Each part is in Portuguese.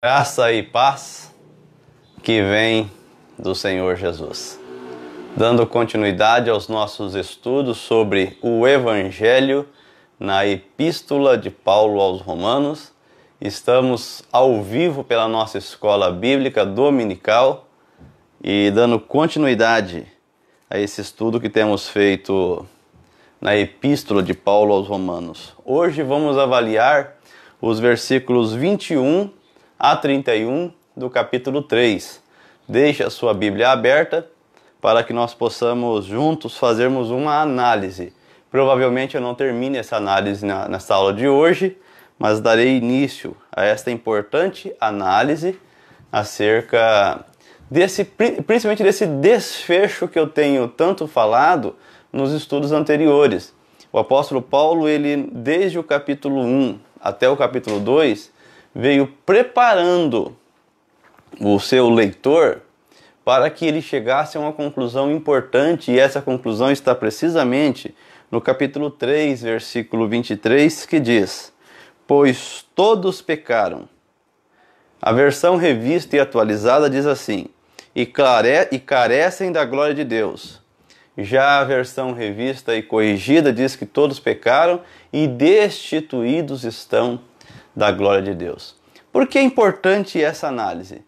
Graça e paz que vem do Senhor Jesus. Dando continuidade aos nossos estudos sobre o Evangelho na Epístola de Paulo aos Romanos, estamos ao vivo pela nossa escola bíblica dominical e dando continuidade a esse estudo que temos feito na Epístola de Paulo aos Romanos. Hoje vamos avaliar os versículos 21 a 31 do capítulo 3. Deixe a sua Bíblia aberta para que nós possamos juntos fazermos uma análise. Provavelmente eu não termine essa análise nessa aula de hoje, mas darei início a esta importante análise acerca principalmente desse desfecho que eu tenho tanto falado nos estudos anteriores. O apóstolo Paulo, ele desde o capítulo 1 até o capítulo 2, veio preparando o seu leitor para que ele chegasse a uma conclusão importante, e essa conclusão está precisamente no capítulo 3, versículo 23, que diz: pois todos pecaram. A versão revista e atualizada diz assim: e carecem da glória de Deus. Já a versão revista e corrigida diz que todos pecaram e destituídos estão da glória de Deus. Por que é importante essa análise?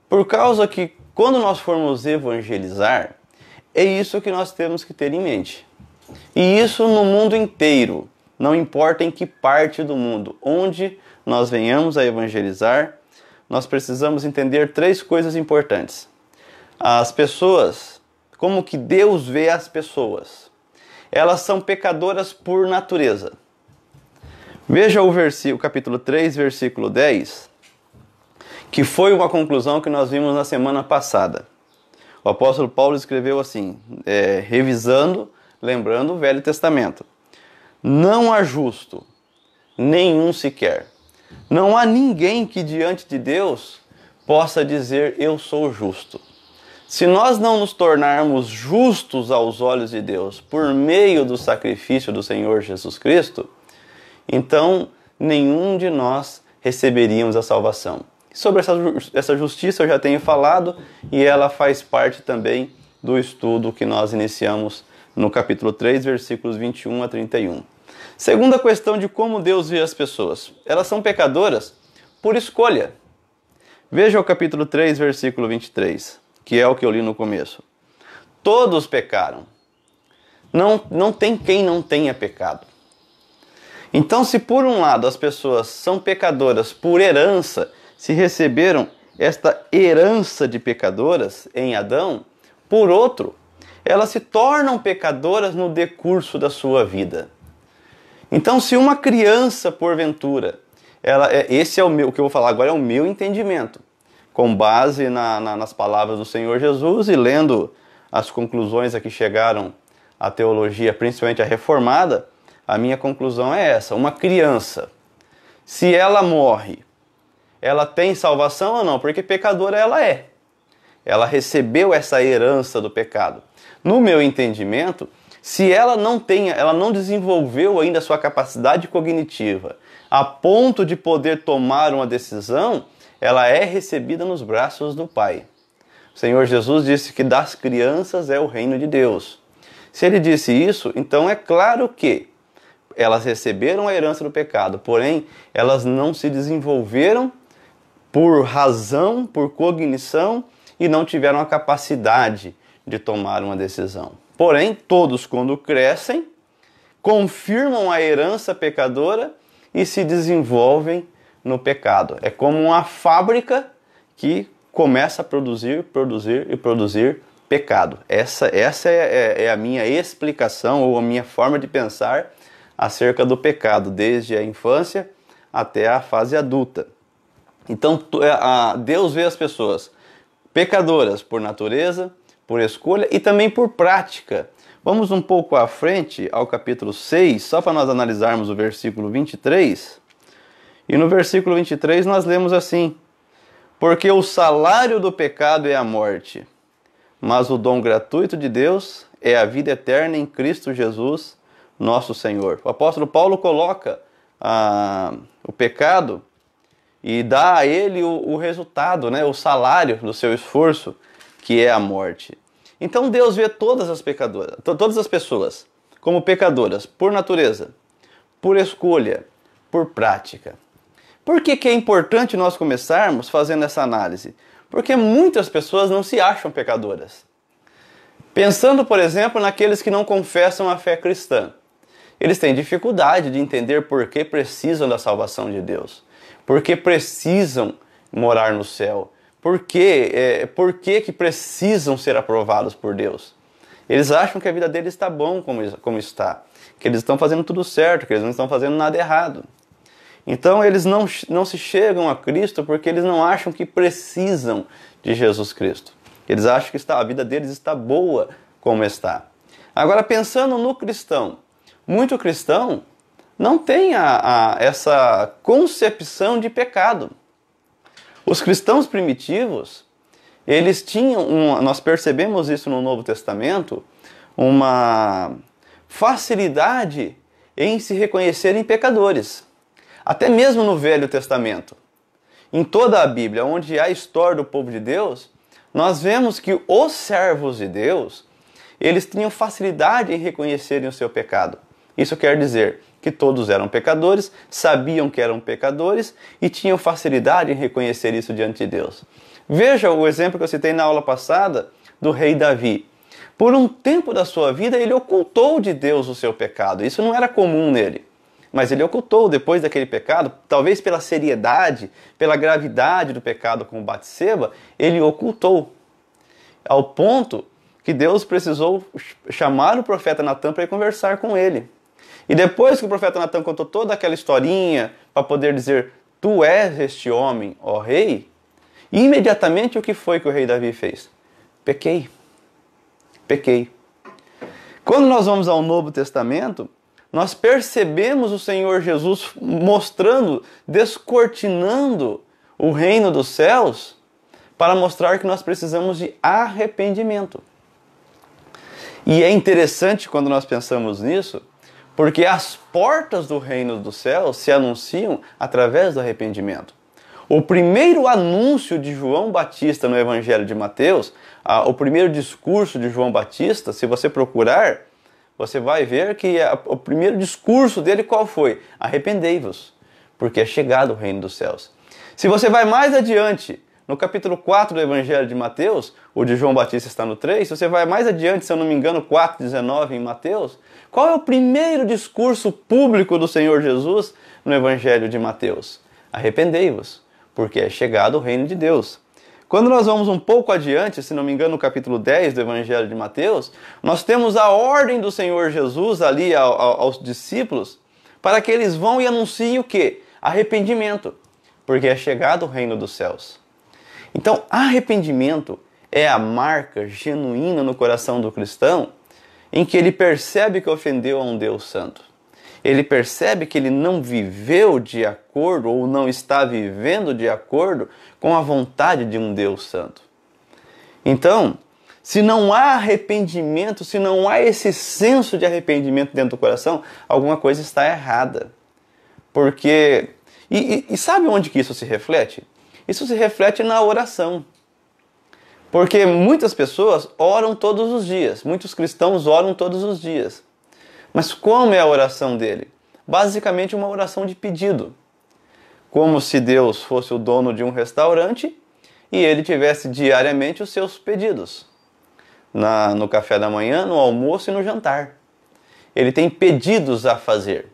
Por causa que quando nós formos evangelizar, é isso que nós temos que ter em mente. E isso no mundo inteiro, não importa em que parte do mundo, onde nós venhamos a evangelizar, nós precisamos entender três coisas importantes. As pessoas, como que Deus vê as pessoas? Elas são pecadoras por natureza. Veja o capítulo 3, versículo 10, que foi uma conclusão que nós vimos na semana passada. O apóstolo Paulo escreveu assim, revisando, lembrando o Velho Testamento: não há justo, nenhum sequer. Não há ninguém que diante de Deus possa dizer eu sou justo. Se nós não nos tornarmos justos aos olhos de Deus por meio do sacrifício do Senhor Jesus Cristo, então nenhum de nós receberíamos a salvação. Sobre essa justiça eu já tenho falado, e ela faz parte também do estudo que nós iniciamos no capítulo 3, versículos 21 a 31. Segunda questão de como Deus vê as pessoas. Elas são pecadoras por escolha. Veja o capítulo 3, versículo 23, que é o que eu li no começo. Todos pecaram. Não tem quem não tenha pecado. Então, se por um lado as pessoas são pecadoras por herança, se receberam esta herança de pecadoras em Adão, por outro, elas se tornam pecadoras no decurso da sua vida. Então, se uma criança, porventura, o que eu vou falar agora é o meu entendimento, com base nas palavras do Senhor Jesus e lendo as conclusões a que chegaram a teologia, principalmente a reformada, a minha conclusão é essa: uma criança, se ela morre, ela tem salvação ou não? Porque pecadora ela é. Ela recebeu essa herança do pecado. No meu entendimento, se ela não desenvolveu ainda a sua capacidade cognitiva a ponto de poder tomar uma decisão, ela é recebida nos braços do Pai. O Senhor Jesus disse que das crianças é o reino de Deus. Se ele disse isso, então é claro que elas receberam a herança do pecado, porém elas não se desenvolveram por razão, por cognição, e não tiveram a capacidade de tomar uma decisão. Porém, todos quando crescem, confirmam a herança pecadora e se desenvolvem no pecado. É como uma fábrica que começa a produzir pecado. Essa é a minha explicação ou a minha forma de pensar acerca do pecado, desde a infância até a fase adulta. Então, Deus vê as pessoas pecadoras por natureza, por escolha e também por prática. Vamos um pouco à frente, ao capítulo 6, só para nós analisarmos o versículo 23. E no versículo 23 nós lemos assim: porque o salário do pecado é a morte, mas o dom gratuito de Deus é a vida eterna em Cristo Jesus, nosso Senhor. O apóstolo Paulo coloca o pecado e dá a ele o resultado, né, o salário do seu esforço, que é a morte. Então Deus vê todas as pecadoras, todas as pessoas como pecadoras por natureza, por escolha, por prática. Por que é importante nós começarmos fazendo essa análise? Porque muitas pessoas não se acham pecadoras. Pensando, por exemplo, naqueles que não confessam a fé cristã. Eles têm dificuldade de entender por que precisam da salvação de Deus. Por que precisam morar no céu. Por que precisam ser aprovados por Deus. Eles acham que a vida deles está bom como está. Que eles estão fazendo tudo certo, que eles não estão fazendo nada errado. Então eles não se chegam a Cristo porque eles não acham que precisam de Jesus Cristo. Eles acham que a vida deles está boa como está. Agora, pensando no cristão, muito cristão não tem essa concepção de pecado. Os cristãos primitivos, eles tinham, nós percebemos isso no Novo Testamento, uma facilidade em se reconhecerem pecadores. Até mesmo no Velho Testamento. Em toda a Bíblia, onde há a história do povo de Deus, nós vemos que os servos de Deus, eles tinham facilidade em reconhecerem o seu pecado. Isso quer dizer que todos eram pecadores, sabiam que eram pecadores e tinham facilidade em reconhecer isso diante de Deus. Veja o exemplo que eu citei na aula passada do rei Davi. Por um tempo da sua vida, ele ocultou de Deus o seu pecado. Isso não era comum nele. Mas ele ocultou depois daquele pecado, talvez pela seriedade, pela gravidade do pecado com Batseba, ele ocultou. Ao ponto que Deus precisou chamar o profeta Natan para ir conversar com ele. E depois que o profeta Natan contou toda aquela historinha para poder dizer: tu és este homem, ó rei, imediatamente o que foi que o rei Davi fez? Pequei. Quando nós vamos ao Novo Testamento, nós percebemos o Senhor Jesus mostrando, descortinando o reino dos céus para mostrar que nós precisamos de arrependimento. E é interessante quando nós pensamos nisso, porque as portas do reino dos céus se anunciam através do arrependimento. O primeiro anúncio de João Batista no Evangelho de Mateus, o primeiro discurso de João Batista, se você procurar, você vai ver que o primeiro discurso dele qual foi? Arrependei-vos, porque é chegado o reino dos céus. Se você vai mais adiante, no capítulo 4 do Evangelho de Mateus, o de João Batista está no 3, se você vai mais adiante, se eu não me engano, 4:19 em Mateus, qual é o primeiro discurso público do Senhor Jesus no Evangelho de Mateus? Arrependei-vos, porque é chegado o reino de Deus. Quando nós vamos um pouco adiante, se não me engano, no capítulo 10 do Evangelho de Mateus, nós temos a ordem do Senhor Jesus ali aos discípulos para que eles vão e anunciem o quê? Arrependimento, porque é chegado o reino dos céus. Então, arrependimento é a marca genuína no coração do cristão em que ele percebe que ofendeu a um Deus santo. Ele percebe que ele não viveu de acordo ou não está vivendo de acordo com a vontade de um Deus santo. Então, se não há arrependimento, se não há esse senso de arrependimento dentro do coração, alguma coisa está errada. Porque, e sabe onde que isso se reflete? Isso se reflete na oração. Porque muitas pessoas oram todos os dias, muitos cristãos oram todos os dias. Mas como é a oração dele? Basicamente uma oração de pedido. Como se Deus fosse o dono de um restaurante e ele tivesse diariamente os seus pedidos. No café da manhã, no almoço e no jantar. Ele tem pedidos a fazer.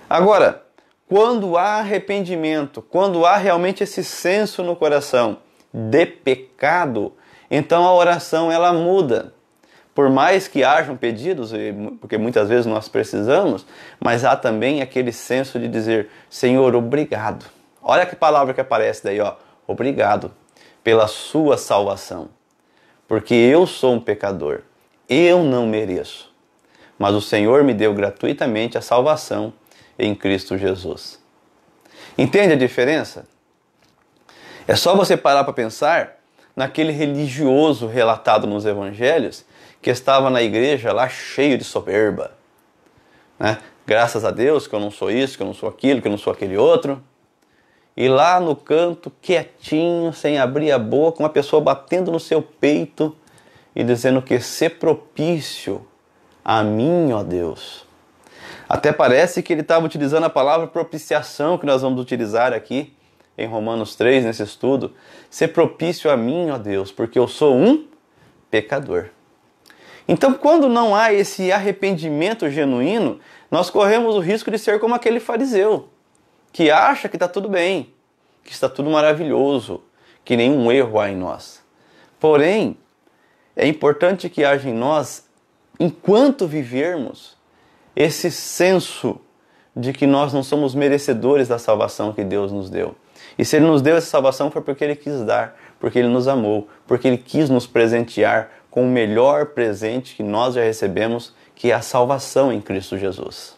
Agora, quando há arrependimento, quando há realmente esse senso no coração de pecado, então a oração ela muda. Por mais que hajam pedidos, porque muitas vezes nós precisamos, mas há também aquele senso de dizer: Senhor, obrigado. Olha que palavra que aparece daí, ó. Obrigado pela sua salvação. Porque eu sou um pecador. Eu não mereço. Mas o Senhor me deu gratuitamente a salvação em Cristo Jesus. Entende a diferença? É só você parar para pensar naquele religioso relatado nos evangelhos que estava na igreja lá cheio de soberba, né? Graças a Deus que eu não sou isso, que eu não sou aquilo, que eu não sou aquele outro. e lá no canto, quietinho, sem abrir a boca, uma pessoa batendo no seu peito e dizendo que ser propício a mim, ó Deus. Até parece que ele estava utilizando a palavra propiciação, que nós vamos utilizar aqui em Romanos 3, nesse estudo. Ser propício a mim, ó Deus, porque eu sou um pecador. Então, quando não há esse arrependimento genuíno, nós corremos o risco de ser como aquele fariseu, que acha que está tudo bem, que está tudo maravilhoso, que nenhum erro há em nós. Porém, é importante que haja em nós, enquanto vivermos, esse senso de que nós não somos merecedores da salvação que Deus nos deu. E se Ele nos deu essa salvação foi porque Ele quis dar, porque Ele nos amou, porque Ele quis nos presentear com o melhor presente que nós já recebemos, que é a salvação em Cristo Jesus.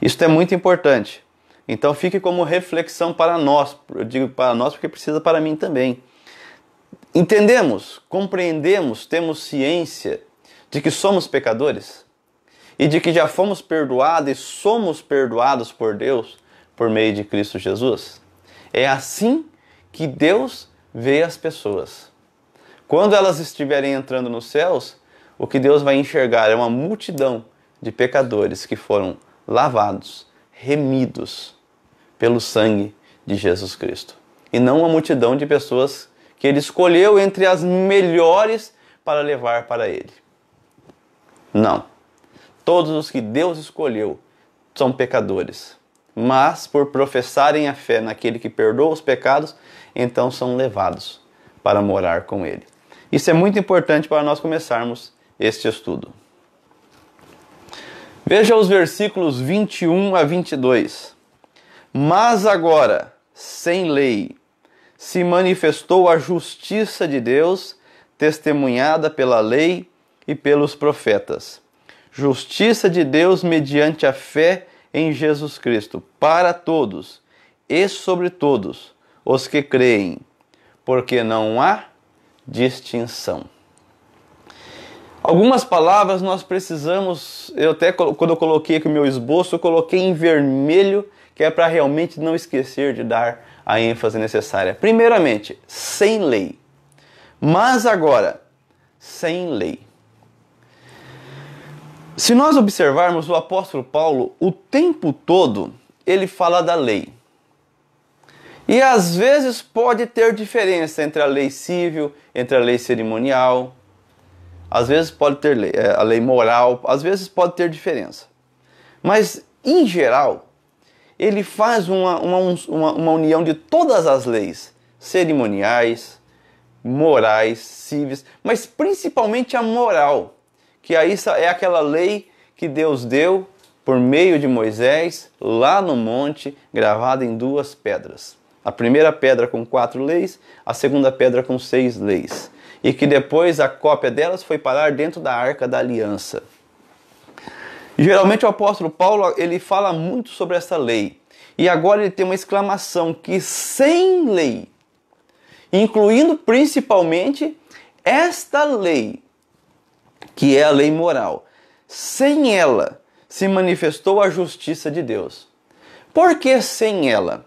Isso é muito importante. Então fique como reflexão para nós. Eu digo para nós porque precisa para mim também. Entendemos, compreendemos, temos ciência de que somos pecadores e de que já fomos perdoados e somos perdoados por Deus por meio de Cristo Jesus. É assim que Deus vê as pessoas. Quando elas estiverem entrando nos céus, o que Deus vai enxergar é uma multidão de pecadores que foram lavados, remidos pelo sangue de Jesus Cristo. E não uma multidão de pessoas que Ele escolheu entre as melhores para levar para Ele. Não. Todos os que Deus escolheu são pecadores. Mas, por professarem a fé naquele que perdoa os pecados, então são levados para morar com Ele. Isso é muito importante para nós começarmos este estudo. Veja os versículos 21 a 22. Mas agora, sem lei, se manifestou a justiça de Deus, testemunhada pela lei e pelos profetas. Justiça de Deus mediante a fé em Jesus Cristo, para todos e sobre todos os que creem, porque não há distinção. Algumas palavras nós precisamos, quando eu coloquei aqui o meu esboço, eu coloquei em vermelho, que é para realmente não esquecer de dar a ênfase necessária. Primeiramente, sem lei. Mas agora, sem lei. Se nós observarmos o apóstolo Paulo, o tempo todo ele fala da lei. E às vezes pode ter diferença entre a lei civil, entre a lei cerimonial. Às vezes pode ter a lei moral, às vezes pode ter diferença. Mas, em geral, ele faz uma união de todas as leis cerimoniais, morais, cíveis, mas principalmente a moral, que aí é aquela lei que Deus deu por meio de Moisés, lá no monte, gravada em 2 pedras. A primeira pedra com 4 leis, a segunda pedra com 6 leis. E que depois a cópia delas foi parar dentro da Arca da Aliança. E, geralmente o apóstolo Paulo ele fala muito sobre essa lei. E agora ele tem uma exclamação que sem lei, incluindo principalmente esta lei, que é a lei moral, sem ela se manifestou a justiça de Deus. Por que sem ela?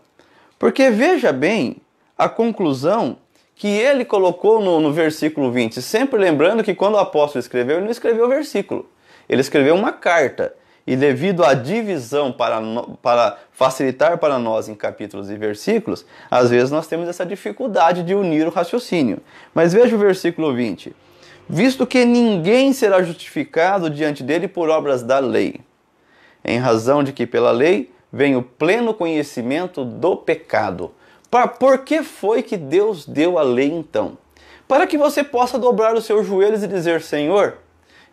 Porque veja bem a conclusão que ele colocou no versículo 20, sempre lembrando que quando o apóstolo escreveu, ele não escreveu o versículo, ele escreveu uma carta, e devido à divisão para facilitar para nós em capítulos e versículos, às vezes nós temos essa dificuldade de unir o raciocínio. Mas veja o versículo 20, visto que ninguém será justificado diante dele por obras da lei, em razão de que pela lei vem o pleno conhecimento do pecado. Por que foi que Deus deu a lei então? Para que você possa dobrar os seus joelhos e dizer, Senhor,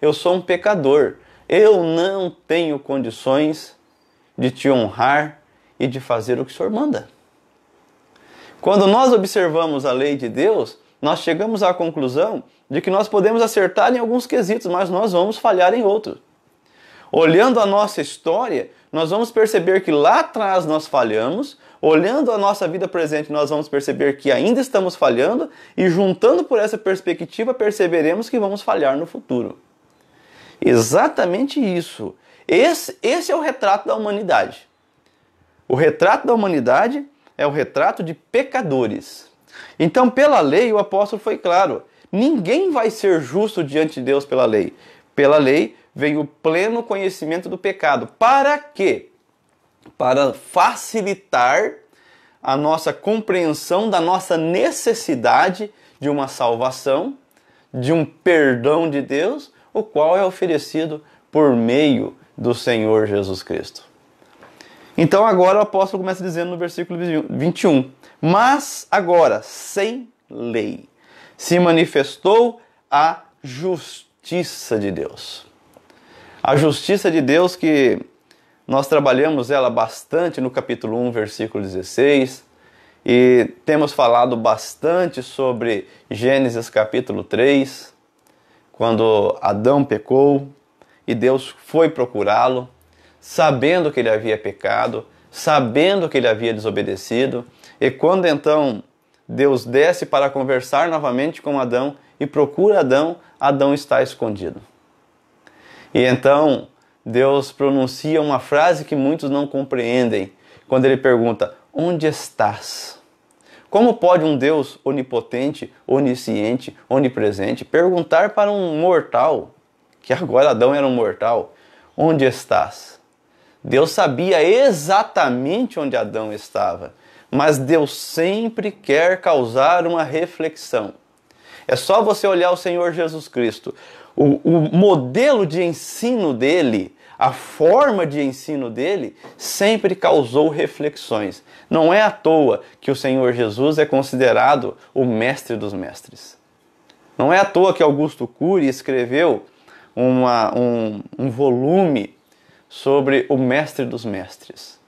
eu sou um pecador, eu não tenho condições de te honrar e de fazer o que o Senhor manda. Quando nós observamos a lei de Deus, nós chegamos à conclusão de que nós podemos acertar em alguns quesitos, mas nós vamos falhar em outros. Olhando a nossa história, nós vamos perceber que lá atrás nós falhamos, olhando a nossa vida presente, nós vamos perceber que ainda estamos falhando, e juntando por essa perspectiva, perceberemos que vamos falhar no futuro. Exatamente isso. Esse é o retrato da humanidade. O retrato da humanidade é o retrato de pecadores. Então, pela lei, o apóstolo foi claro: ninguém vai ser justo diante de Deus pela lei. Pela lei vem o pleno conhecimento do pecado. Para quê? Para facilitar a nossa compreensão da nossa necessidade de uma salvação, de um perdão de Deus, o qual é oferecido por meio do Senhor Jesus Cristo. Então agora o apóstolo começa dizendo no versículo 21, mas agora, sem lei, se manifestou a justiça de Deus. A justiça de Deus que nós trabalhamos ela bastante no capítulo 1, versículo 16, e temos falado bastante sobre Gênesis capítulo 3, quando Adão pecou e Deus foi procurá-lo, sabendo que ele havia pecado, sabendo que ele havia desobedecido, e quando então Deus desce para conversar novamente com Adão e procura Adão, Adão está escondido. E então Deus pronuncia uma frase que muitos não compreendem, quando ele pergunta: onde estás? Como pode um Deus onipotente, onisciente, onipresente perguntar para um mortal, que agora Adão era um mortal, onde estás? Deus sabia exatamente onde Adão estava, mas Deus sempre quer causar uma reflexão. É só você olhar o Senhor Jesus Cristo. O modelo de ensino dele, a forma de ensino dele, sempre causou reflexões. Não é à toa que o Senhor Jesus é considerado o mestre dos mestres. Não é à toa que Augusto Cury escreveu um volume sobre o mestre dos mestres.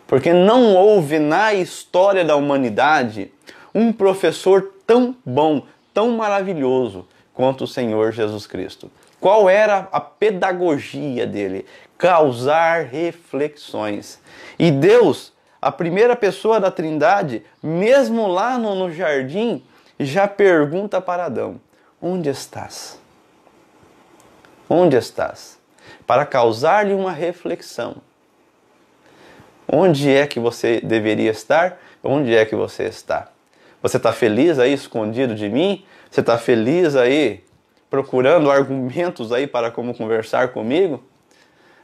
Porque não houve na história da humanidade um professor tão bom, tão maravilhoso quanto o Senhor Jesus Cristo. Qual era a pedagogia dele? Causar reflexões. E Deus, a primeira pessoa da Trindade, mesmo lá no jardim, já pergunta para Adão: onde estás? Onde estás? Para causar-lhe uma reflexão. Onde é que você deveria estar? Onde é que você está? Você está feliz aí escondido de mim? Você está feliz aí procurando argumentos aí para como conversar comigo?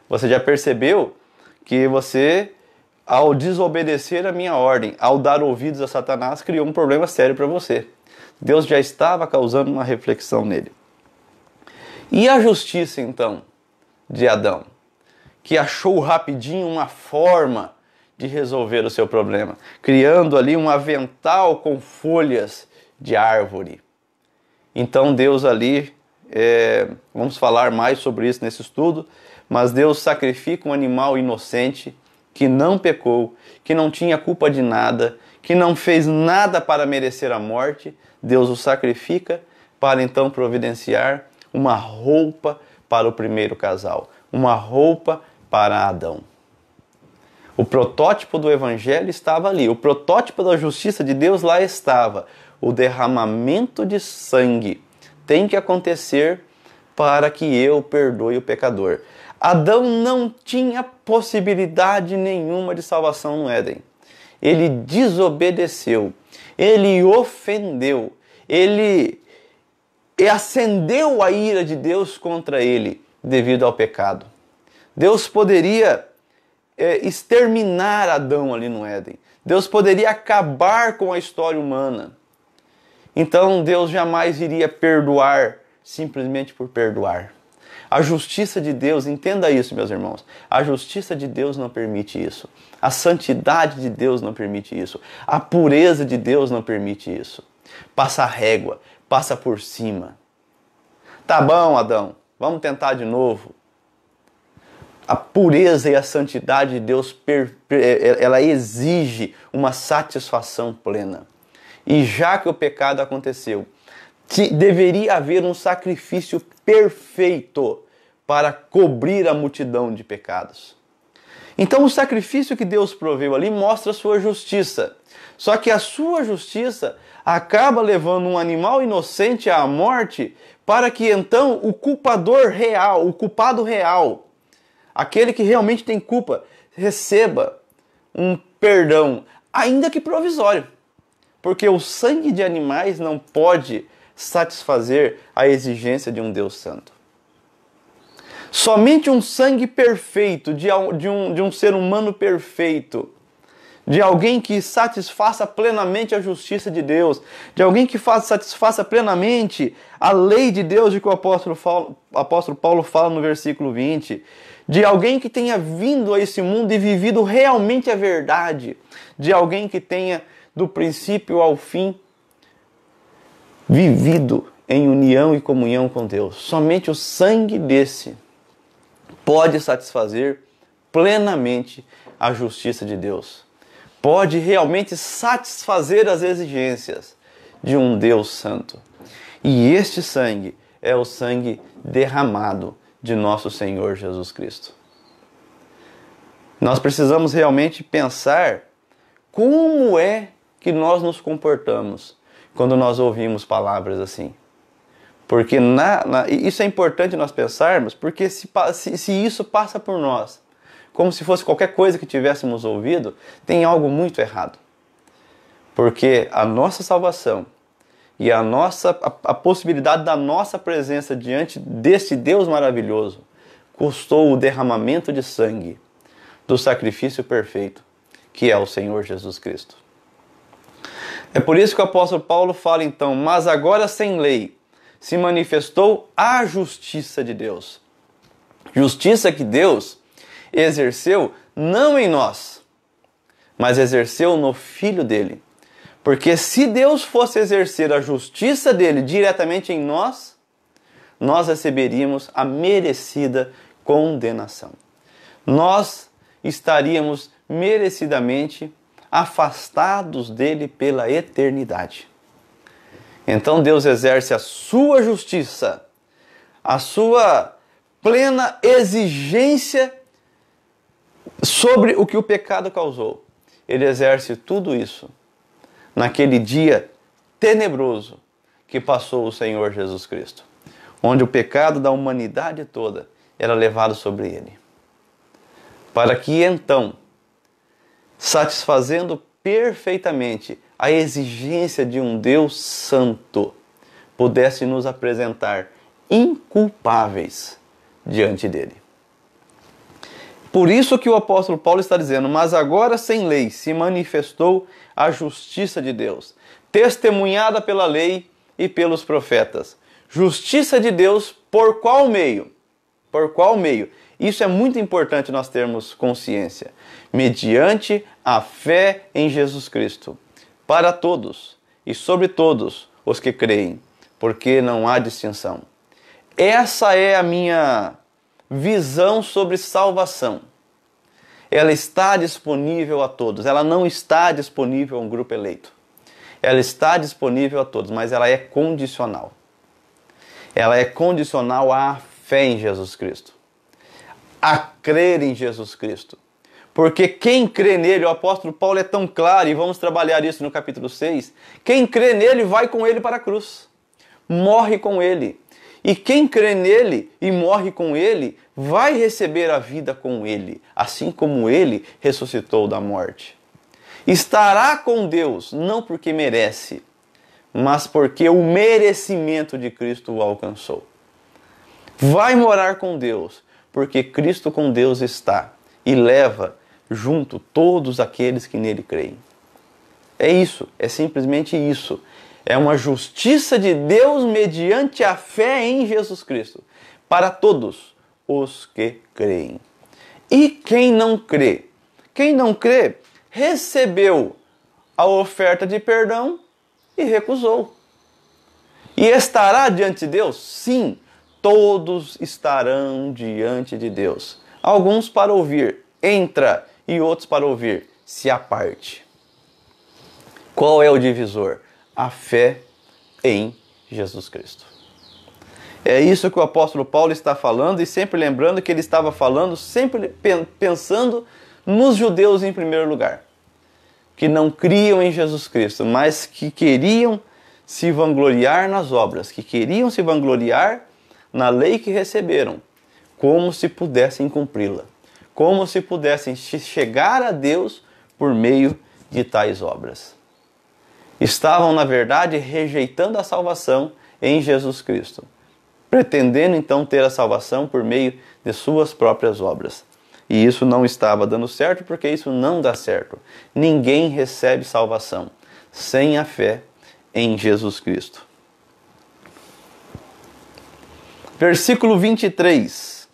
Você já percebeu que você, ao desobedecer a minha ordem, ao dar ouvidos a Satanás, criou um problema sério para você. Deus já estava causando uma reflexão nele. E a justiça então de Adão, que achou rapidinho uma forma de resolver o seu problema, criando ali um avental com folhas de árvore. Então Deus ali, vamos falar mais sobre isso nesse estudo, mas Deus sacrifica um animal inocente, que não pecou, que não tinha culpa de nada, que não fez nada para merecer a morte. Deus o sacrifica para então providenciar uma roupa para o primeiro casal, uma roupa para Adão. O protótipo do Evangelho estava ali, o protótipo da justiça de Deus lá estava. O derramamento de sangue tem que acontecer para que eu perdoe o pecador. Adão não tinha possibilidade nenhuma de salvação no Éden. Ele desobedeceu, ele ofendeu, ele acendeu a ira de Deus contra ele devido ao pecado. Deus poderia exterminar Adão ali no Éden. Deus poderia acabar com a história humana. Então Deus jamais iria perdoar simplesmente por perdoar. A justiça de Deus, entenda isso, meus irmãos, a justiça de Deus não permite isso. A santidade de Deus não permite isso. A pureza de Deus não permite isso. Passa a régua, passa por cima. Tá bom, Adão, vamos tentar de novo. A pureza e a santidade de Deus, ela exige uma satisfação plena. E já que o pecado aconteceu, deveria haver um sacrifício perfeito para cobrir a multidão de pecados. Então o sacrifício que Deus proveu ali mostra a sua justiça. Só que a sua justiça acaba levando um animal inocente à morte para que então o culpador real, o culpado real, aquele que realmente tem culpa, receba um perdão, ainda que provisório, porque o sangue de animais não pode satisfazer a exigência de um Deus santo. Somente um sangue perfeito, de um ser humano perfeito, de alguém que satisfaça plenamente a justiça de Deus, de alguém que satisfaça plenamente a lei de Deus, de que o apóstolo Paulo fala no versículo 20, de alguém que tenha vindo a esse mundo e vivido realmente a verdade, de alguém que tenha do princípio ao fim vivido em união e comunhão com Deus. Somente o sangue desse pode satisfazer plenamente a justiça de Deus. Pode realmente satisfazer as exigências de um Deus santo. E este sangue é o sangue derramado de nosso Senhor Jesus Cristo. Nós precisamos realmente pensar como é que nós nos comportamos quando nós ouvimos palavras assim. Porque isso é importante nós pensarmos, porque se isso passa por nós, como se fosse qualquer coisa que tivéssemos ouvido, tem algo muito errado. Porque a nossa salvação e a possibilidade da nossa presença diante desse Deus maravilhoso custou o derramamento de sangue do sacrifício perfeito, que é o Senhor Jesus Cristo. É por isso que o apóstolo Paulo fala então, mas agora sem lei se manifestou a justiça de Deus. Justiça que Deus exerceu não em nós, mas exerceu no Filho dele. Porque se Deus fosse exercer a justiça dele diretamente em nós, nós receberíamos a merecida condenação. Nós estaríamos merecidamente afastados dele pela eternidade. Então Deus exerce a sua justiça, a sua plena exigência sobre o que o pecado causou. Ele exerce tudo isso naquele dia tenebroso que passou o Senhor Jesus Cristo, onde o pecado da humanidade toda era levado sobre ele. Para que então, satisfazendo perfeitamente a exigência de um Deus santo, pudesse nos apresentar inculpáveis diante dele. Por isso que o apóstolo Paulo está dizendo, mas agora sem lei se manifestou a justiça de Deus, testemunhada pela lei e pelos profetas. Justiça de Deus por qual meio? Por qual meio? Isso é muito importante nós termos consciência. Mediante a fé em Jesus Cristo. Para todos e sobre todos os que creem, porque não há distinção. Essa é a minha visão sobre salvação. Ela está disponível a todos. Ela não está disponível a um grupo eleito. Ela está disponível a todos, mas ela é condicional. Ela é condicional à fé em Jesus Cristo. A crer em Jesus Cristo. Porque quem crê nele, o apóstolo Paulo é tão claro, e vamos trabalhar isso no capítulo 6, quem crê nele vai com ele para a cruz, morre com ele. E quem crê nele e morre com ele, vai receber a vida com ele, assim como ele ressuscitou da morte. Estará com Deus, não porque merece, mas porque o merecimento de Cristo o alcançou. Vai morar com Deus, porque Cristo com Deus está e leva junto todos aqueles que nele creem. É isso, é simplesmente isso. É uma justiça de Deus mediante a fé em Jesus Cristo, para todos os que creem. E quem não crê? Quem não crê recebeu a oferta de perdão e recusou. E estará diante de Deus? Sim, todos estarão diante de Deus. Alguns para ouvir, entra, e outros para ouvir, se aparte. Qual é o divisor? A fé em Jesus Cristo. É isso que o apóstolo Paulo está falando, e sempre lembrando que ele estava falando, sempre pensando nos judeus em primeiro lugar, que não criam em Jesus Cristo, mas que queriam se vangloriar nas obras, que queriam se vangloriar na lei que receberam, como se pudessem cumpri-la, como se pudessem chegar a Deus por meio de tais obras. Estavam, na verdade, rejeitando a salvação em Jesus Cristo, pretendendo então ter a salvação por meio de suas próprias obras. E isso não estava dando certo, porque isso não dá certo. Ninguém recebe salvação sem a fé em Jesus Cristo. Versículo 23.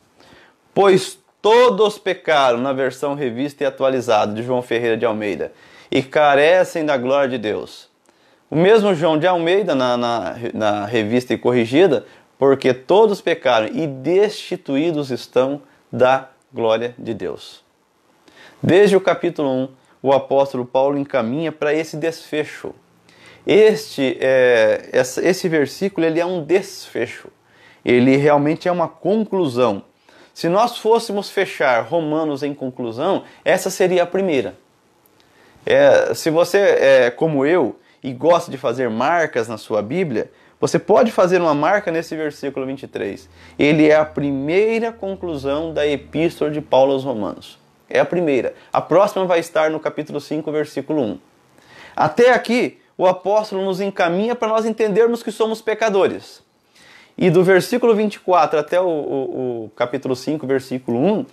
Pois todos pecaram, na versão revista e atualizada de João Ferreira de Almeida, e carecem da glória de Deus. O mesmo João de Almeida, na revista e corrigida, porque todos pecaram e destituídos estão da glória de Deus. Desde o capítulo 1, o apóstolo Paulo encaminha para esse desfecho. Esse versículo ele é um desfecho. Ele realmente é uma conclusão. Se nós fôssemos fechar Romanos em conclusão, essa seria a primeira. Se você é como eu e gosta de fazer marcas na sua Bíblia, você pode fazer uma marca nesse versículo 23. Ele é a primeira conclusão da epístola de Paulo aos Romanos. É a primeira. A próxima vai estar no capítulo 5, versículo 1. Até aqui, o apóstolo nos encaminha para nós entendermos que somos pecadores. E do versículo 24 até o capítulo 5, versículo 1,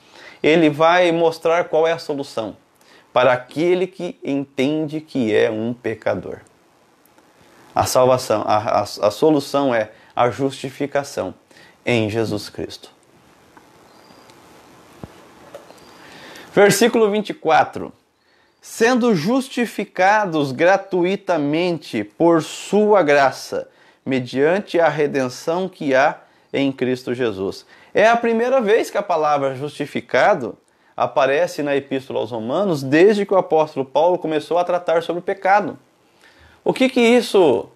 ele vai mostrar qual é a solução para aquele que entende que é um pecador. A salvação, a solução é a justificação em Jesus Cristo. Versículo 24. Sendo justificados gratuitamente por sua graça, mediante a redenção que há em Cristo Jesus. É a primeira vez que a palavra justificado aparece na Epístola aos Romanos, desde que o apóstolo Paulo começou a tratar sobre o pecado. O que isso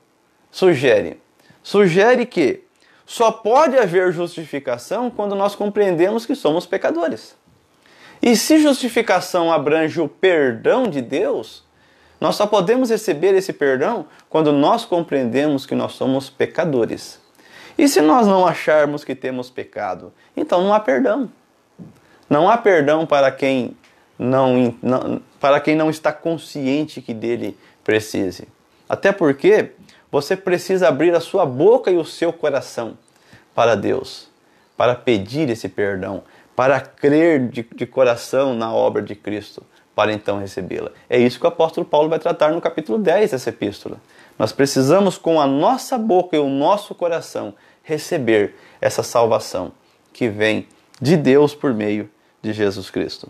sugere? Sugere que só pode haver justificação quando nós compreendemos que somos pecadores. E se justificação abrange o perdão de Deus, nós só podemos receber esse perdão quando nós compreendemos que nós somos pecadores. E se nós não acharmos que temos pecado, então não há perdão. Não há perdão para quem não está consciente que dele precise. Até porque você precisa abrir a sua boca e o seu coração para Deus, para pedir esse perdão, para crer de coração na obra de Cristo, para então recebê-la. É isso que o apóstolo Paulo vai tratar no capítulo 10 dessa epístola. Nós precisamos, com a nossa boca e o nosso coração, receber essa salvação que vem de Deus por meio de Jesus Cristo.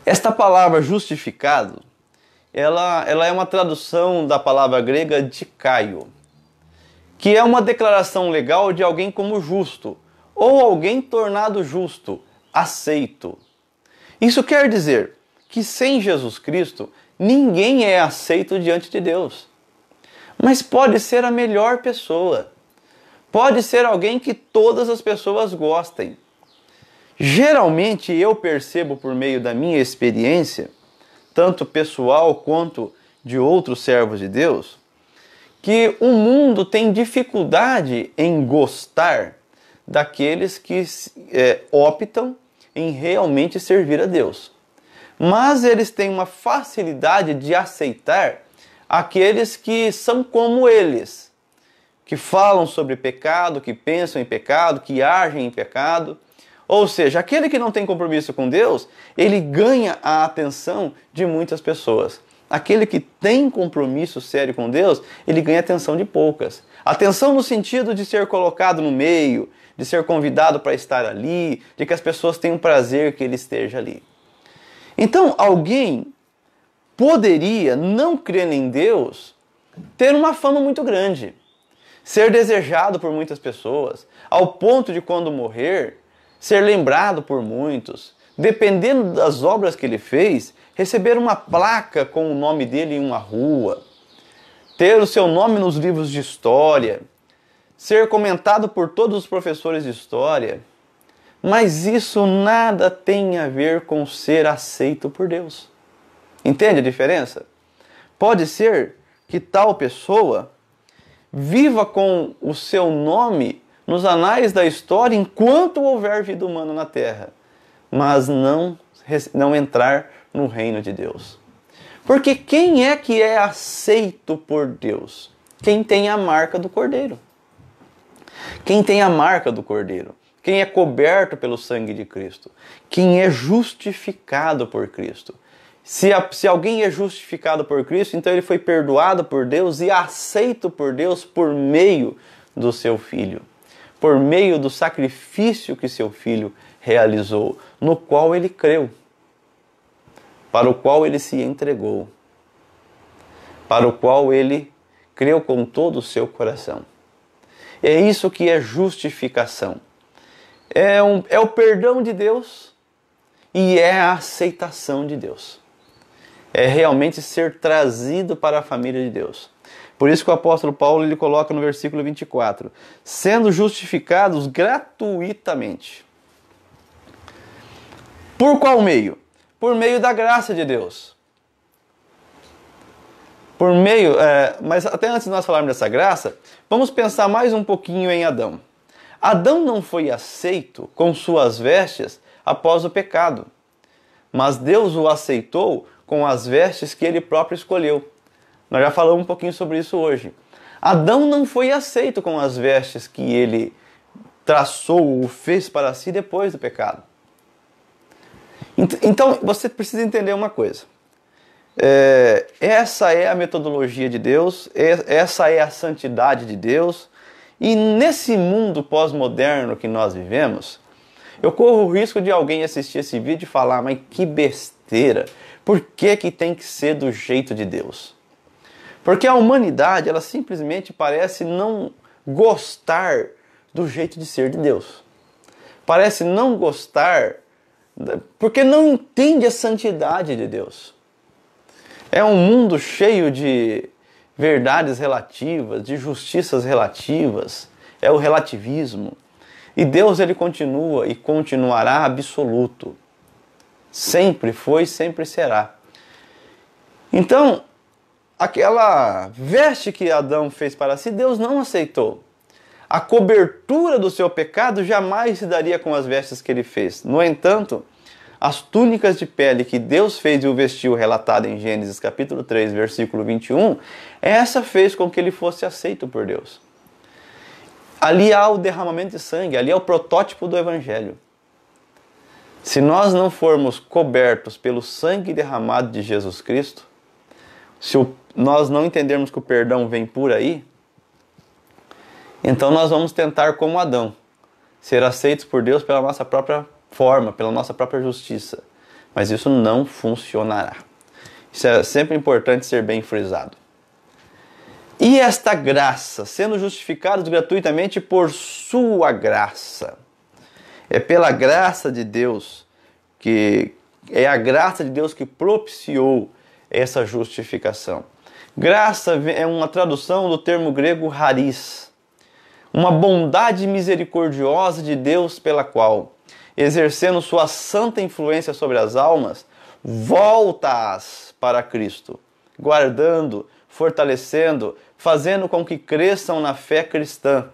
Esta palavra justificado, ela é uma tradução da palavra grega dikaio, que é uma declaração legal de alguém como justo, ou alguém tornado justo, aceito. Isso quer dizer que sem Jesus Cristo, ninguém é aceito diante de Deus. Mas pode ser a melhor pessoa. Pode ser alguém que todas as pessoas gostem. Geralmente eu percebo por meio da minha experiência, tanto pessoal quanto de outros servos de Deus, que o mundo tem dificuldade em gostar daqueles que optam em realmente servir a Deus. Mas eles têm uma facilidade de aceitar aqueles que são como eles, que falam sobre pecado, que pensam em pecado, que agem em pecado. Ou seja, aquele que não tem compromisso com Deus, ele ganha a atenção de muitas pessoas. Aquele que tem compromisso sério com Deus, ele ganha a atenção de poucas. Atenção no sentido de ser colocado no meio, de ser convidado para estar ali, de que as pessoas tenham prazer que ele esteja ali. Então, alguém poderia, não crendo em Deus, ter uma fama muito grande, ser desejado por muitas pessoas, ao ponto de, quando morrer, ser lembrado por muitos, dependendo das obras que ele fez, receber uma placa com o nome dele em uma rua, ter o seu nome nos livros de história, ser comentado por todos os professores de história. Mas isso nada tem a ver com ser aceito por Deus. Entende a diferença? Pode ser que tal pessoa viva com o seu nome nos anais da história enquanto houver vida humana na Terra, mas não entrar no reino de Deus. Porque quem é que é aceito por Deus? Quem tem a marca do Cordeiro. Quem tem a marca do Cordeiro. Quem é coberto pelo sangue de Cristo. Quem é justificado por Cristo. Se alguém é justificado por Cristo, então ele foi perdoado por Deus e aceito por Deus por meio do seu Filho. Por meio do sacrifício que seu Filho realizou, no qual ele creu. Para o qual ele se entregou. Para o qual ele creu com todo o seu coração. É isso que é justificação. É o perdão de Deus e é a aceitação de Deus. É realmente ser trazido para a família de Deus. Por isso que o apóstolo Paulo ele coloca no versículo 24, sendo justificados gratuitamente. Por qual meio? Por meio da graça de Deus. Por meio, mas até antes de nós falarmos dessa graça, vamos pensar mais um pouquinho em Adão. Adão não foi aceito com suas vestes após o pecado, mas Deus o aceitou com as vestes que ele próprio escolheu. Nós já falamos um pouquinho sobre isso hoje. Adão não foi aceito com as vestes que ele traçou ou fez para si depois do pecado. Então você precisa entender uma coisa. Essa é a metodologia de Deus, essa é a santidade de Deus. E nesse mundo pós-moderno que nós vivemos, eu corro o risco de alguém assistir esse vídeo e falar, mas que besteira, por que tem que ser do jeito de Deus? Porque a humanidade, ela simplesmente parece não gostar do jeito de ser de Deus. Parece não gostar, porque não entende a santidade de Deus. É um mundo cheio de verdades relativas, de justiças relativas, é o relativismo. E Deus ele continua e continuará absoluto. Sempre foi, sempre será. Então, aquela veste que Adão fez para si, Deus não aceitou. A cobertura do seu pecado jamais se daria com as vestes que ele fez. No entanto, as túnicas de pele que Deus fez e o vestiu, relatado em Gênesis capítulo 3, versículo 21, essa fez com que ele fosse aceito por Deus. Ali há o derramamento de sangue, ali é o protótipo do Evangelho. Se nós não formos cobertos pelo sangue derramado de Jesus Cristo, se nós não entendermos que o perdão vem por aí, então nós vamos tentar, como Adão, ser aceitos por Deus pela nossa própria forma, pela nossa própria justiça. Mas isso não funcionará. Isso é sempre importante ser bem frisado. E esta graça, sendo justificados gratuitamente por sua graça. É pela graça de Deus que é a graça de Deus que propiciou essa justificação. Graça é uma tradução do termo grego charis, uma bondade misericordiosa de Deus pela qual, exercendo sua santa influência sobre as almas, volta-as para Cristo, guardando, fortalecendo, fazendo com que cresçam na fé cristã,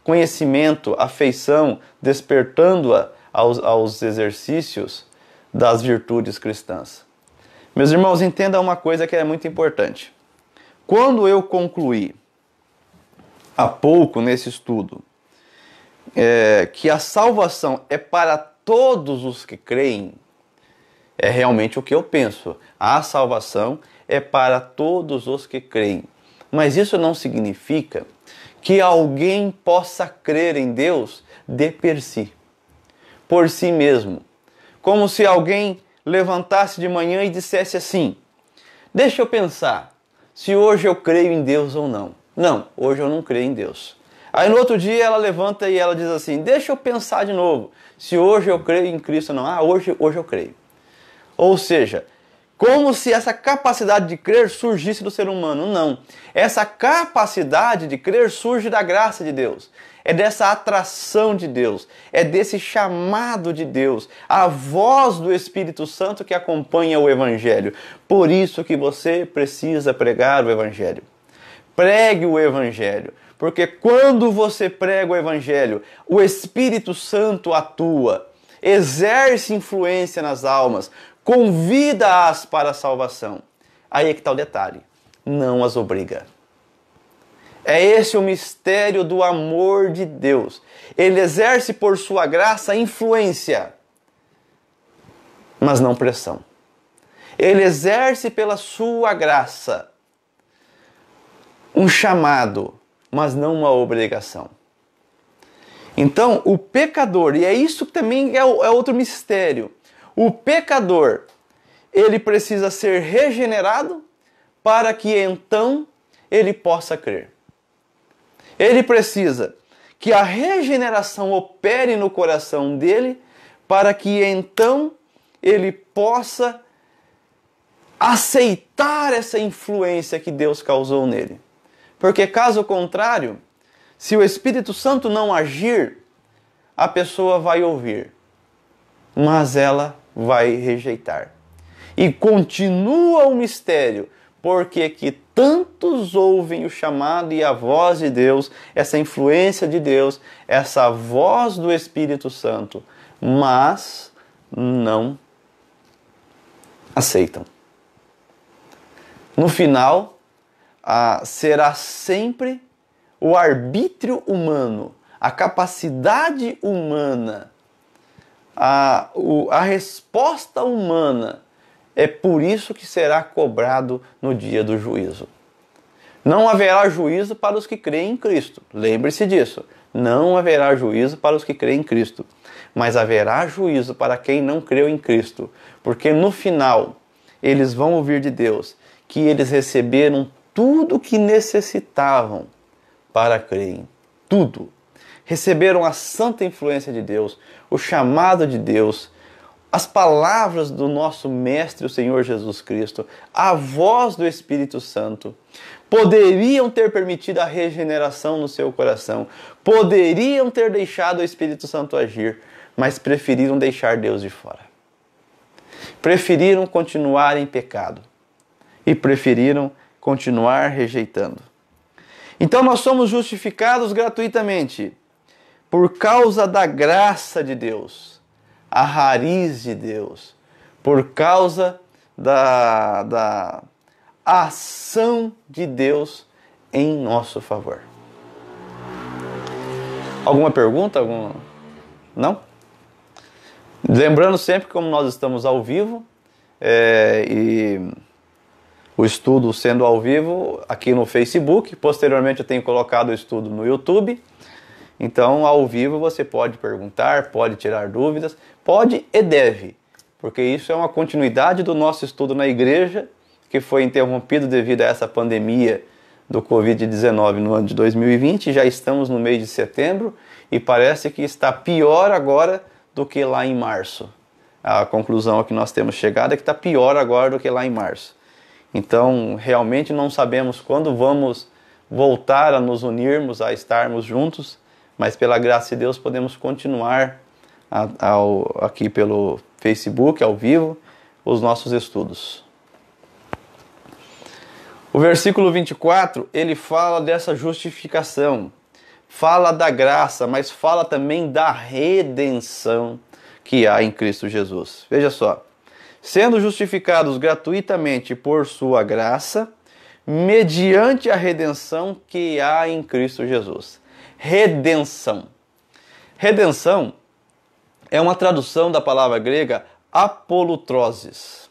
conhecimento, afeição, despertando-a aos exercícios das virtudes cristãs. Meus irmãos, entendam uma coisa que é muito importante. Quando eu concluí há pouco nesse estudo que a salvação é para todos os que creem, é realmente o que eu penso. A salvação é para todos os que creem. Mas isso não significa que alguém possa crer em Deus de per si, por si mesmo. Como se alguém levantasse de manhã e dissesse assim: deixa eu pensar se hoje eu creio em Deus ou não. Não, hoje eu não creio em Deus. Aí no outro dia ela levanta e ela diz assim: deixa eu pensar de novo se hoje eu creio em Cristo ou não. Hoje eu creio. Ou seja, como se essa capacidade de crer surgisse do ser humano. Não. Essa capacidade de crer surge da graça de Deus. É dessa atração de Deus. É desse chamado de Deus. A voz do Espírito Santo que acompanha o Evangelho. Por isso que você precisa pregar o Evangelho. Pregue o Evangelho. Porque quando você prega o Evangelho, o Espírito Santo atua. Exerce influência nas almas. Convida-as para a salvação. Aí é que está o detalhe, não as obriga. É esse o mistério do amor de Deus. Ele exerce por sua graça influência, mas não pressão. Ele exerce pela sua graça um chamado, mas não uma obrigação. Então, o pecador, e é isso que também é outro mistério, o pecador, ele precisa ser regenerado para que então ele possa crer. Ele precisa que a regeneração opere no coração dele para que então ele possa aceitar essa influência que Deus causou nele. Porque caso contrário, se o Espírito Santo não agir, a pessoa vai ouvir, mas ela vai rejeitar. E continua o mistério, porque que tantos ouvem o chamado e a voz de Deus, essa influência de Deus, essa voz do Espírito Santo, mas não aceitam. No final, será sempre o arbítrio humano, a capacidade humana, a resposta humana. É por isso que será cobrado no dia do juízo. Não haverá juízo para os que creem em Cristo. Lembre-se disso. Não haverá juízo para os que creem em Cristo. Mas haverá juízo para quem não creu em Cristo. Porque no final, eles vão ouvir de Deus que eles receberam tudo o que necessitavam para crerem. Tudo. Receberam a santa influência de Deus, o chamado de Deus, as palavras do nosso Mestre, o Senhor Jesus Cristo, a voz do Espírito Santo, poderiam ter permitido a regeneração no seu coração, poderiam ter deixado o Espírito Santo agir, mas preferiram deixar Deus de fora. Preferiram continuar em pecado e preferiram continuar rejeitando. Então nós somos justificados gratuitamente por causa da graça de Deus, a raiz de Deus, por causa da ação de Deus em nosso favor. Alguma pergunta? Não? Lembrando sempre que como nós estamos ao vivo, e o estudo sendo ao vivo aqui no Facebook, posteriormente eu tenho colocado o estudo no YouTube. Então, ao vivo você pode perguntar, pode tirar dúvidas, pode e deve, porque isso é uma continuidade do nosso estudo na igreja, que foi interrompido devido a essa pandemia do Covid-19 no ano de 2020. Já estamos no mês de setembro e parece que está pior agora do que lá em março. A conclusão a que nós temos chegado é que está pior agora do que lá em março. Então, realmente não sabemos quando vamos voltar a nos unirmos, a estarmos juntos, mas pela graça de Deus podemos continuar aqui pelo Facebook, ao vivo, os nossos estudos. O versículo 24, ele fala dessa justificação, fala da graça, mas fala também da redenção que há em Cristo Jesus. Veja só, sendo justificados gratuitamente por sua graça, mediante a redenção que há em Cristo Jesus. Redenção. Redenção é uma tradução da palavra grega apolutrosis.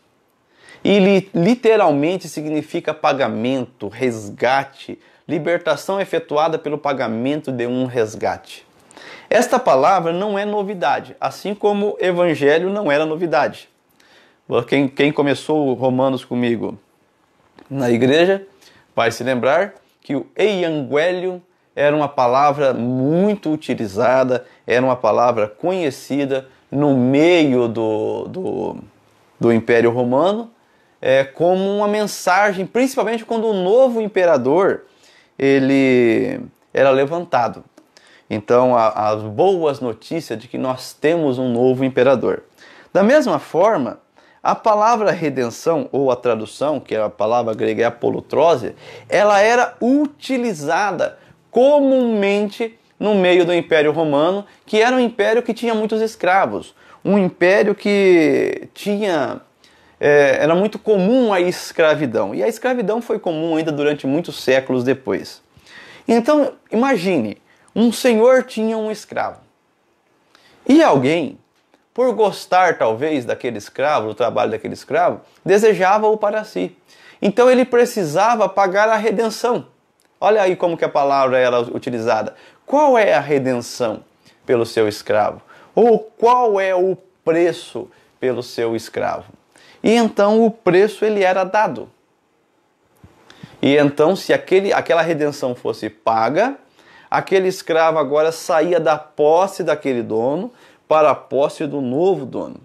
E literalmente significa pagamento, resgate, libertação efetuada pelo pagamento de um resgate. Esta palavra não é novidade, assim como evangelho não era novidade. Quem começou Romanos comigo na igreja vai se lembrar que o euangelion era uma palavra muito utilizada, era uma palavra conhecida no meio do Império Romano, como uma mensagem, principalmente quando o novo imperador ele era levantado. Então, as boas notícias de que nós temos um novo imperador. Da mesma forma, a palavra redenção, ou a tradução, que é a palavra grega é apolutrose, ela era utilizada comumente no meio do Império Romano, que era um império que tinha muitos escravos, um império que tinha era muito comum a escravidão. E a escravidão foi comum ainda durante muitos séculos depois. Então, imagine, um senhor tinha um escravo. E alguém, por gostar talvez daquele escravo, do trabalho daquele escravo, desejava-o para si. Então ele precisava pagar a redenção. Olha aí como que a palavra era utilizada. Qual é a redenção pelo seu escravo? Ou qual é o preço pelo seu escravo? E então o preço ele era dado. E então se aquela redenção fosse paga, aquele escravo agora saía da posse daquele dono para a posse do novo dono.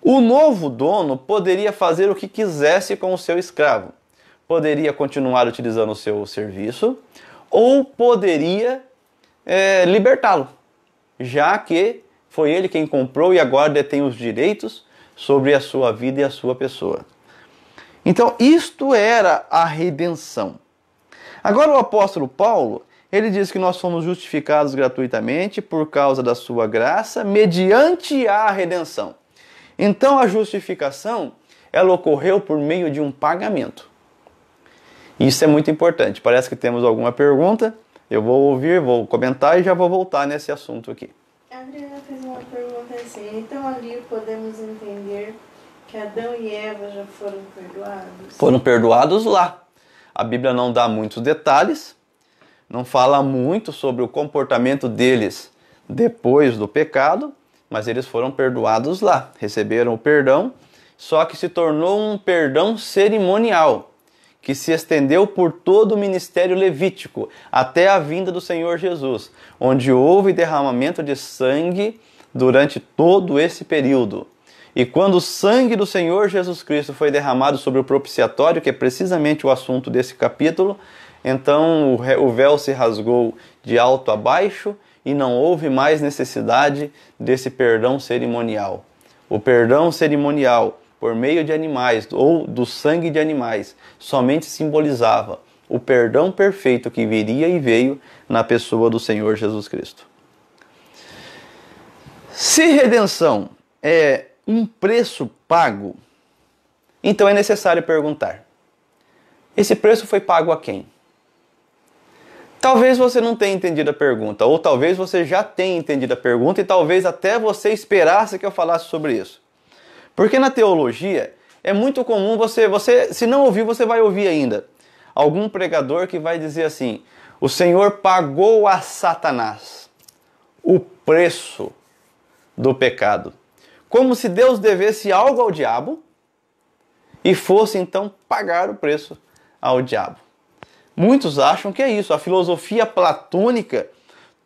O novo dono poderia fazer o que quisesse com o seu escravo. Poderia continuar utilizando o seu serviço ou poderia libertá-lo, já que foi ele quem comprou e agora detém os direitos sobre a sua vida e a sua pessoa. Então, isto era a redenção. Agora o apóstolo Paulo, ele diz que nós somos justificados gratuitamente por causa da sua graça, mediante a redenção. Então a justificação, ela ocorreu por meio de um pagamento. Isso é muito importante. Parece que temos alguma pergunta. Eu vou ouvir, vou comentar e já vou voltar nesse assunto aqui. A Adriana fez uma pergunta assim, então ali podemos entender que Adão e Eva já foram perdoados? Foram perdoados lá. A Bíblia não dá muitos detalhes, não fala muito sobre o comportamento deles depois do pecado, mas eles foram perdoados lá, receberam o perdão, só que se tornou um perdão cerimonial, que se estendeu por todo o ministério levítico, até a vinda do Senhor Jesus, onde houve derramamento de sangue durante todo esse período. E quando o sangue do Senhor Jesus Cristo foi derramado sobre o propiciatório, que é precisamente o assunto desse capítulo, então o véu se rasgou de alto a baixo e não houve mais necessidade desse perdão cerimonial. O perdão cerimonial por meio de animais ou do sangue de animais somente simbolizava o perdão perfeito que viria e veio na pessoa do Senhor Jesus Cristo. Se redenção é um preço pago, então é necessário perguntar: esse preço foi pago a quem? Talvez você não tenha entendido a pergunta, ou talvez você já tenha entendido a pergunta e talvez até você esperasse que eu falasse sobre isso. Porque na teologia é muito comum você, se não ouvir, você vai ouvir ainda. Algum pregador que vai dizer assim: o Senhor pagou a Satanás o preço do pecado. Como se Deus devesse algo ao diabo e fosse então pagar o preço ao diabo. Muitos acham que é isso. A filosofia platônica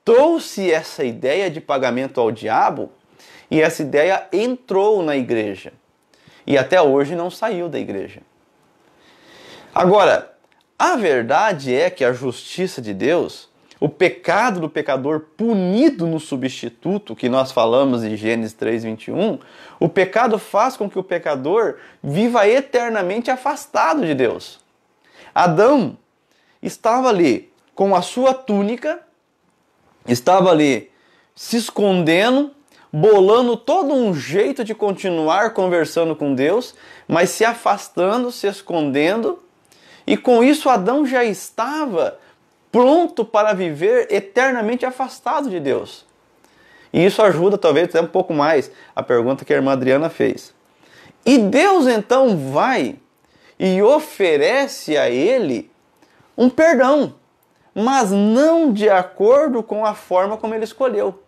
trouxe essa ideia de pagamento ao diabo e essa ideia entrou na igreja. E até hoje não saiu da igreja. Agora, a verdade é que a justiça de Deus, o pecado do pecador punido no substituto, que nós falamos em Gênesis 3:21, o pecado faz com que o pecador viva eternamente afastado de Deus. Adão estava ali com a sua túnica, estava ali se escondendo, bolando todo um jeito de continuar conversando com Deus, mas se afastando, se escondendo, e com isso Adão já estava pronto para viver eternamente afastado de Deus. E isso ajuda talvez até um pouco mais a pergunta que a irmã Adriana fez. E Deus então vai e oferece a ele um perdão, mas não de acordo com a forma como ele escolheu,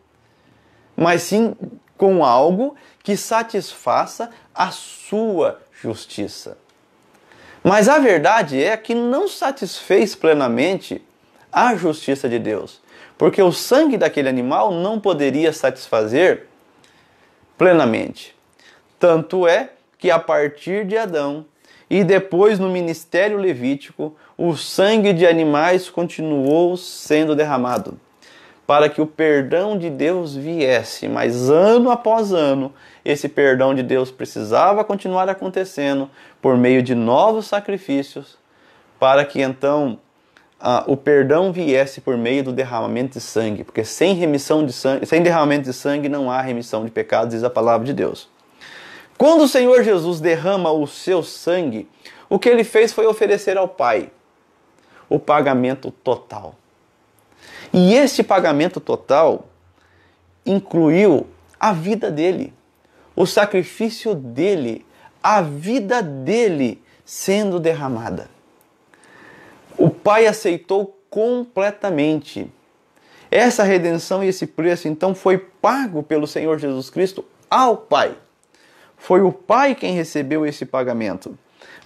mas sim com algo que satisfaça a sua justiça. Mas a verdade é que não satisfez plenamente a justiça de Deus, porque o sangue daquele animal não poderia satisfazer plenamente. Tanto é que a partir de Adão e depois no ministério levítico, o sangue de animais continuou sendo derramado, para que o perdão de Deus viesse, mas ano após ano, esse perdão de Deus precisava continuar acontecendo por meio de novos sacrifícios, para que então o perdão viesse por meio do derramamento de sangue, porque sem remissão de sangue, sem derramamento de sangue não há remissão de pecados, diz a palavra de Deus. Quando o Senhor Jesus derrama o seu sangue, o que ele fez foi oferecer ao Pai o pagamento total. E esse pagamento total incluiu a vida dele, o sacrifício dele, a vida dele sendo derramada. O Pai aceitou completamente. Essa redenção e esse preço, então, foi pago pelo Senhor Jesus Cristo ao Pai. Foi o Pai quem recebeu esse pagamento,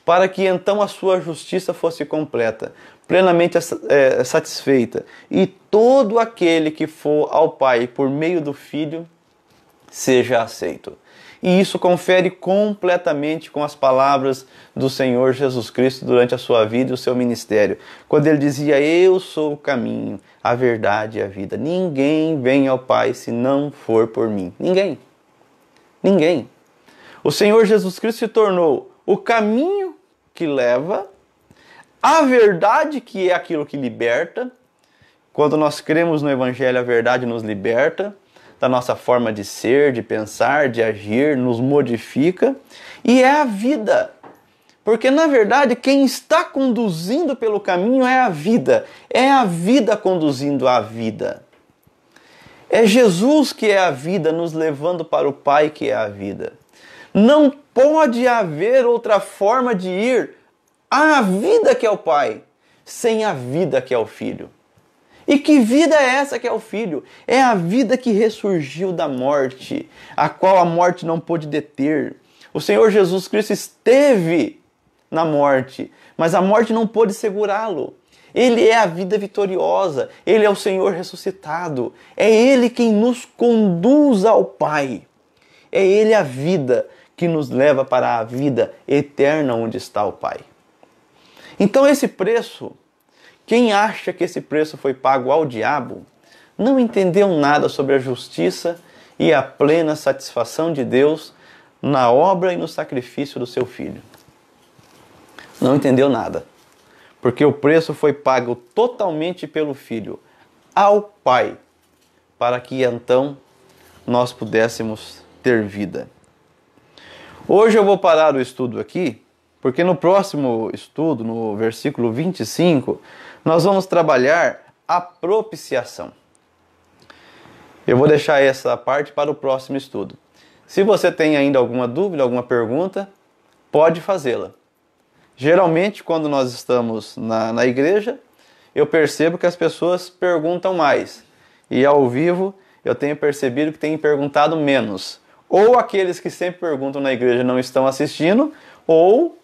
para que então a sua justiça fosse completa, plenamente satisfeita. E todo aquele que for ao Pai por meio do Filho, seja aceito. E isso confere completamente com as palavras do Senhor Jesus Cristo durante a sua vida e o seu ministério. Quando ele dizia, eu sou o caminho, a verdade e a vida. Ninguém vem ao Pai se não for por mim. Ninguém. Ninguém. O Senhor Jesus Cristo se tornou o caminho que leva, a verdade que é aquilo que liberta. Quando nós cremos no Evangelho, a verdade nos liberta da nossa forma de ser, de pensar, de agir, nos modifica, e é a vida. Porque, na verdade, quem está conduzindo pelo caminho é a vida conduzindo a vida. É Jesus que é a vida, nos levando para o Pai que é a vida. Não pode haver outra forma de ir à vida que é o Pai, sem a vida que é o Filho. E que vida é essa que é o Filho? É a vida que ressurgiu da morte, a qual a morte não pôde deter. O Senhor Jesus Cristo esteve na morte, mas a morte não pôde segurá-lo. Ele é a vida vitoriosa, Ele é o Senhor ressuscitado. É Ele quem nos conduz ao Pai. É Ele a vida que nos leva para a vida eterna onde está o Pai. Então esse preço, quem acha que esse preço foi pago ao diabo, não entendeu nada sobre a justiça e a plena satisfação de Deus na obra e no sacrifício do seu Filho. Não entendeu nada. Porque o preço foi pago totalmente pelo Filho ao Pai, para que então nós pudéssemos ter vida. Hoje eu vou parar o estudo aqui, porque no próximo estudo, no versículo 25, nós vamos trabalhar a propiciação. Eu vou deixar essa parte para o próximo estudo. Se você tem ainda alguma dúvida, alguma pergunta, pode fazê-la. Geralmente, quando nós estamos na igreja, eu percebo que as pessoas perguntam mais. E ao vivo, eu tenho percebido que têm perguntado menos. Ou aqueles que sempre perguntam na igreja não estão assistindo, ou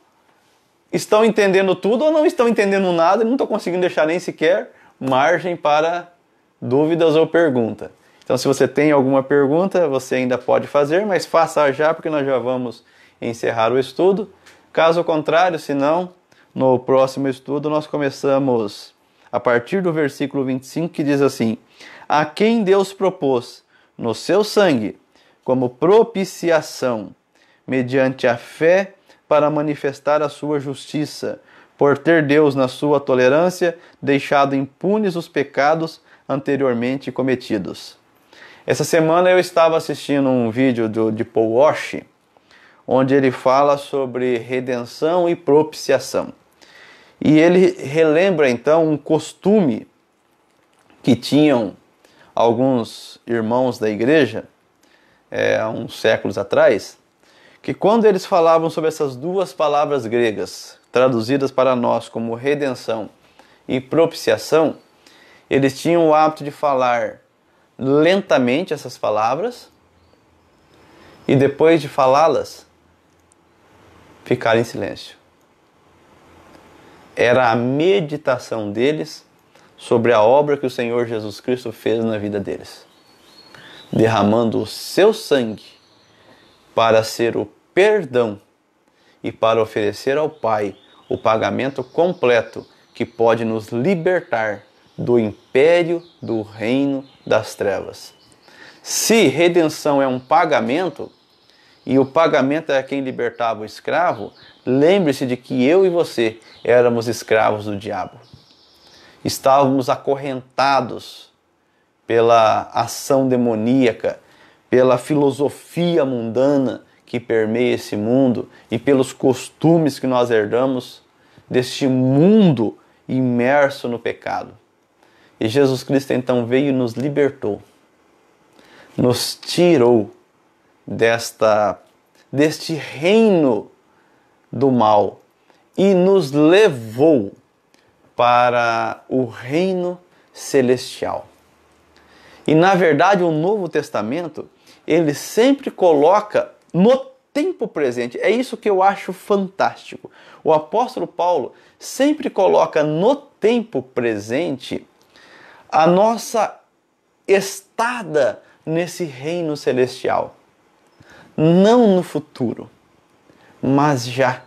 estão entendendo tudo, ou não estão entendendo nada e não estão conseguindo deixar nem sequer margem para dúvidas ou pergunta. Então, se você tem alguma pergunta, você ainda pode fazer, mas faça já, porque nós já vamos encerrar o estudo. Caso contrário, se não, no próximo estudo nós começamos a partir do versículo 25, que diz assim: a quem Deus propôs no seu sangue como propiciação, mediante a fé, para manifestar a sua justiça, por ter Deus, na sua tolerância, deixado impunes os pecados anteriormente cometidos. Essa semana eu estava assistindo um vídeo de Paul Washer, onde ele fala sobre redenção e propiciação. E ele relembra então um costume que tinham alguns irmãos da igreja, há uns séculos atrás, que quando eles falavam sobre essas duas palavras gregas, traduzidas para nós como redenção e propiciação, eles tinham o hábito de falar lentamente essas palavras e depois de falá-las, ficar em silêncio. Era a meditação deles sobre a obra que o Senhor Jesus Cristo fez na vida deles, derramando o seu sangue para ser o perdão e para oferecer ao Pai o pagamento completo que pode nos libertar do império do reino das trevas. Se redenção é um pagamento, e o pagamento é quem libertava o escravo, lembre-se de que eu e você éramos escravos do diabo. Estávamos acorrentados pela ação demoníaca, pela filosofia mundana que permeia esse mundo e pelos costumes que nós herdamos deste mundo imerso no pecado. E Jesus Cristo então veio e nos libertou, nos tirou deste reino do mal e nos levou para o reino celestial. E na verdade o Novo Testamento, ele sempre coloca no tempo presente. É isso que eu acho fantástico. O apóstolo Paulo sempre coloca no tempo presente a nossa estada nesse reino celestial. Não no futuro, mas já.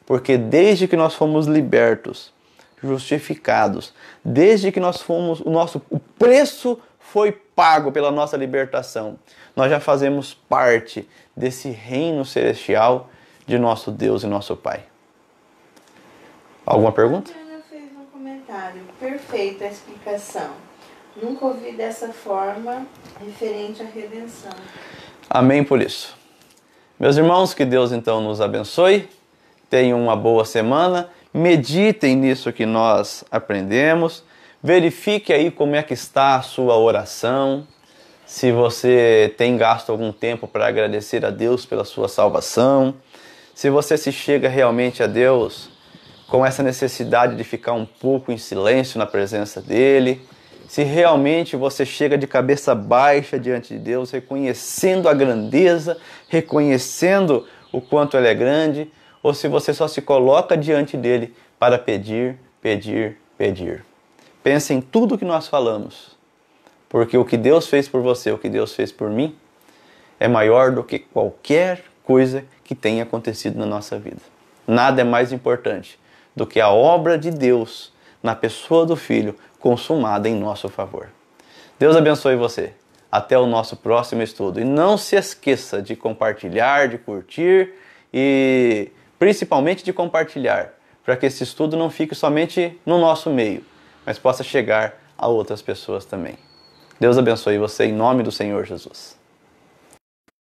Porque desde que nós fomos libertos, justificados, desde que nós fomos, o preço foi pago pela nossa libertação, nós já fazemos parte desse reino celestial de nosso Deus e nosso Pai. Alguma pergunta? A Ana fez um comentário. Perfeita a explicação. Nunca ouvi dessa forma referente à redenção. Amém por isso. Meus irmãos, que Deus então nos abençoe. Tenham uma boa semana. Meditem nisso que nós aprendemos. Verifique aí como é que está a sua oração. Se você tem gasto algum tempo para agradecer a Deus pela sua salvação. Se você se chega realmente a Deus com essa necessidade de ficar um pouco em silêncio na presença dEle. Se realmente você chega de cabeça baixa diante de Deus, reconhecendo a grandeza, reconhecendo o quanto Ele é grande, ou se você só se coloca diante dEle para pedir, pedir, pedir. Pense em tudo que nós falamos, porque o que Deus fez por você, o que Deus fez por mim, é maior do que qualquer coisa que tenha acontecido na nossa vida. Nada é mais importante do que a obra de Deus na pessoa do Filho consumada em nosso favor. Deus abençoe você. Até o nosso próximo estudo. E não se esqueça de compartilhar, de curtir e principalmente de compartilhar, para que esse estudo não fique somente no nosso meio, mas possa chegar a outras pessoas também. Deus abençoe você em nome do Senhor Jesus.